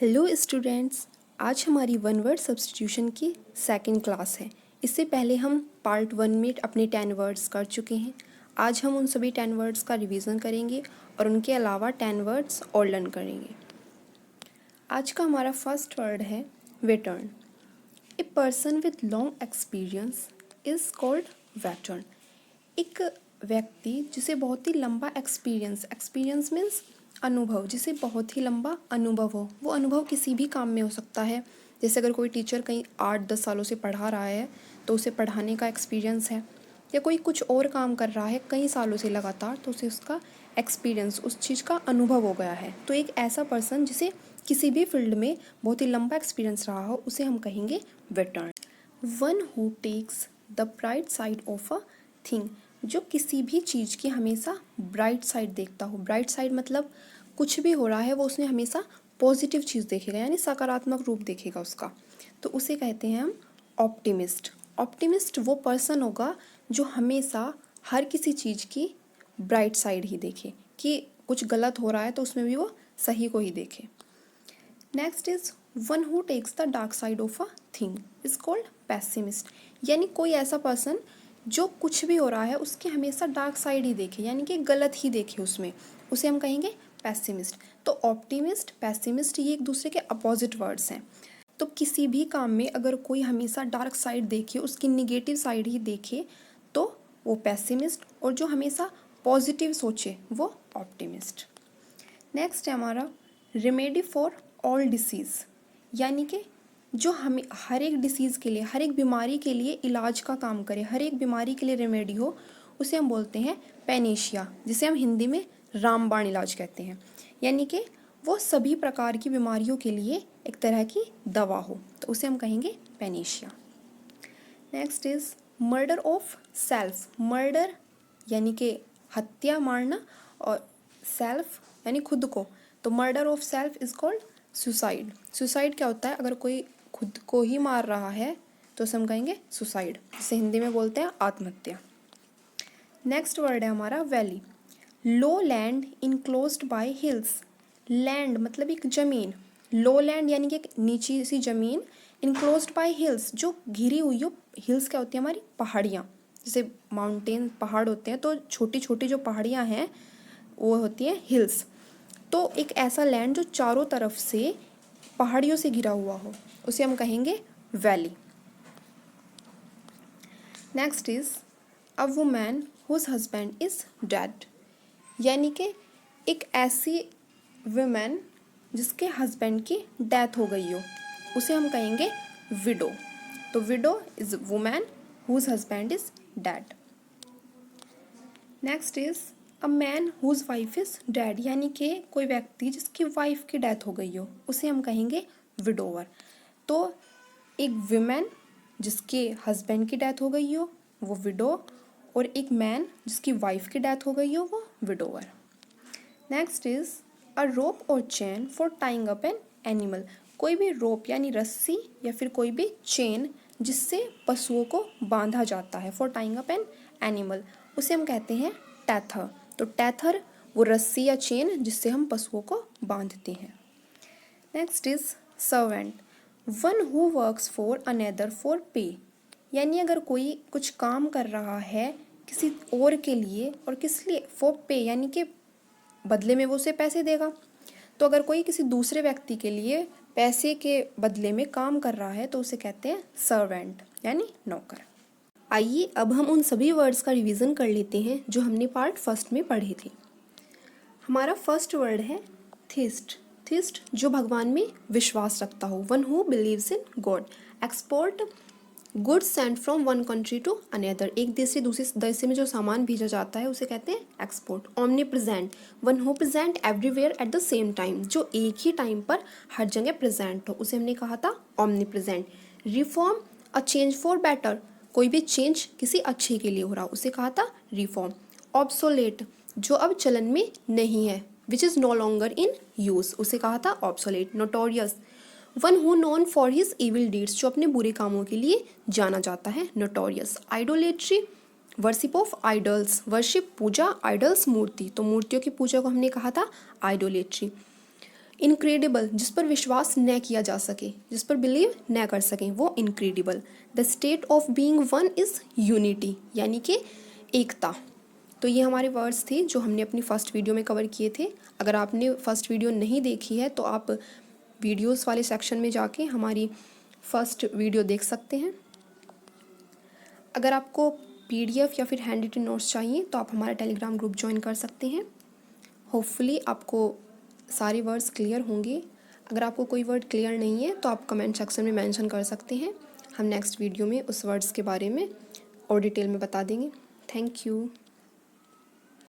Hello students, आज हमारी one word substitution की सेकंड क्लास है। इससे पहले हम पार्ट 1 में अपने 10 वर्ड्स कर चुके हैं। आज हम उन सभी 10 वर्ड्स का रिवीजन करेंगे और उनके अलावा 10 वर्ड्स और लर्न करेंगे। आज का हमारा फर्स्ट वर्ड है veteran. A person with long experience is called veteran. एक व्यक्ति जिसे बहुत ही लंबा एक्सपीरियंस मीन्स अनुभव, जिसे बहुत ही लंबा अनुभव हो। वो अनुभव किसी भी काम में हो सकता है। जैसे अगर कोई टीचर कहीं 8-10 सालों से पढ़ा रहा है तो उसे पढ़ाने का एक्सपीरियंस है, या कोई कुछ और काम कर रहा है कई सालों से लगातार तो उसे उसका एक्सपीरियंस, उस चीज़ का अनुभव हो गया है। तो एक ऐसा पर्सन जिसे किसी भी फील्ड में बहुत ही लंबा एक्सपीरियंस रहा हो उसे हम कहेंगे veteran. One who takes the bright side of a thing, जो किसी भी चीज़ की हमेशा ब्राइट साइड देखता हो। ब्राइट साइड मतलब कुछ भी हो रहा है वो उसने हमेशा पॉजिटिव चीज़ देखेगा, यानी सकारात्मक रूप देखेगा उसका, तो उसे कहते हैं हम ऑप्टिमिस्ट। ऑप्टिमिस्ट वो पर्सन होगा जो हमेशा हर किसी चीज़ की ब्राइट साइड ही देखे, कि कुछ गलत हो रहा है तो उसमें भी वो सही को ही देखे। Next is one who takes the dark side of a thing is called pessimist. यानी कोई ऐसा पर्सन जो कुछ भी हो रहा है उसके हमेशा डार्क साइड ही देखे, यानी कि गलत ही देखे उसमें, उसे हम कहेंगे पैसिमिस्ट। तो ऑप्टिमिस्ट, पैसिमिस्ट ये एक दूसरे के अपोजिट वर्ड्स हैं। तो किसी भी काम में अगर कोई हमेशा डार्क साइड देखे, उसकी निगेटिव साइड ही देखे, तो वो पैसिमिस्ट, और जो हमेशा पॉजिटिव सोचे वो ऑप्टिमिस्ट। नेक्स्ट है हमारा रेमेडी फॉर ऑल डिसीज़, यानी कि जो हमें हर एक डिसीज़ के लिए, हर एक बीमारी के लिए इलाज का काम करे, हर एक बीमारी के लिए रेमेडी हो, उसे हम बोलते हैं पैनेशिया, जिसे हम हिंदी में रामबाण इलाज कहते हैं। यानी कि वो सभी प्रकार की बीमारियों के लिए एक तरह की दवा हो, तो उसे हम कहेंगे Panacea. Next is murder of self. Murder यानी कि हत्या, मारना, और सेल्फ यानी खुद को, तो murder of self is called suicide. Suicide क्या होता है? अगर कोई खुद को ही मार रहा है तो उसे हम कहेंगे सुसाइड, जिसे हिंदी में बोलते हैं आत्महत्या। नेक्स्ट वर्ड है हमारा वैली। लो land enclosed bye hills. Land मतलब एक ज़मीन, लो लैंड यानी कि एक नीची सी ज़मीन, इनक्लोज्ड बाय हिल्स जो घिरी हुई हो। हिल्स क्या होती है? हमारी पहाड़ियाँ, जैसे माउंटेन पहाड़ होते हैं, तो छोटी छोटी जो पहाड़ियाँ हैं वो होती हैं हिल्स। तो एक ऐसा लैंड जो चारों तरफ से पहाड़ियों से घिरा हुआ हो, उसे हम कहेंगे valley. Next is a woman whose husband is dead, यानी कि एक ऐसी वुमेन जिसके हस्बैंड की डेथ हो गई हो, उसे हम कहेंगे विडो। तो widow is woman whose husband is dead. Next is a man whose wife is dead, यानी कि कोई व्यक्ति जिसकी वाइफ की डेथ हो गई हो, उसे हम कहेंगे विडोवर। तो एक वुमेन जिसके हस्बैंड की डेथ हो गई हो वो विडो, और एक मैन जिसकी वाइफ की डेथ हो गई हो वो विडोवर। नेक्स्ट इज अ रोप और chain for tying up an animal. कोई भी रोप यानी रस्सी या फिर कोई भी चेन जिससे पशुओं को बांधा जाता है, for tying up an animal, उसे हम कहते हैं टैथर। तो टैथर वो रस्सी या चेन जिससे हम पशुओं को बांधते हैं। Next is servant. One who works for another for पे, यानी अगर कोई कुछ काम कर रहा है किसी और के लिए, और किस लिए? फॉर पे, यानी कि बदले में वो उसे पैसे देगा। तो अगर कोई किसी दूसरे व्यक्ति के लिए पैसे के बदले में काम कर रहा है तो उसे कहते हैं सर्वेंट, यानी नौकर। आइए अब हम उन सभी वर्ड्स का रिवीजन कर लेते हैं जो हमने पार्ट फर्स्ट में पढ़े थे। हमारा फर्स्ट वर्ड है थिस्ट। थिस्ट जो भगवान में विश्वास रखता हो, one who believes in God. Export goods sent from one country to another, एक देश से दूसरे देश में जो सामान भेजा जाता है उसे कहते हैं export. Omni present, one who present everywhere at the same time, जो एक ही टाइम पर हर जगह प्रेजेंट हो, उसे हमने कहा था omni present. Reform a change for better, कोई भी चेंज किसी अच्छे के लिए हो रहा, उसे कहा था रिफॉर्म। ऑब्सोलेट जो अब चलन में नहीं है, which is no longer in use, उसे कहा था obsolete. Notorious one who known for his evil deeds, जो अपने बुरे कामों के लिए जाना जाता है, notorious. Idolatry worship of idols, worship पूजा, आइडल्स मूर्ति, तो मूर्तियों की पूजा को हमने कहा था आइडोलेट्री। इनक्रेडिबल, जिस पर विश्वास न किया जा सके, जिस पर बिलीव न कर सकें, वो incredible. The state of being one is unity, यानी कि एकता। तो ये हमारे वर्ड्स थे जो हमने अपनी फर्स्ट वीडियो में कवर किए थे। अगर आपने फर्स्ट वीडियो नहीं देखी है तो आप वीडियोस वाले सेक्शन में जाके हमारी फर्स्ट वीडियो देख सकते हैं। अगर आपको PDF या फिर हैंड रिटन नोट्स चाहिए तो आप हमारा टेलीग्राम ग्रुप ज्वाइन कर सकते हैं। होपफुली आपको सारे वर्ड्स क्लियर होंगे। अगर आपको कोई वर्ड क्लियर नहीं है तो आप कमेंट सेक्शन में मेंशन कर सकते हैं। हम नेक्स्ट वीडियो में उस वर्ड्स के बारे में और डिटेल में बता देंगे। Thank you.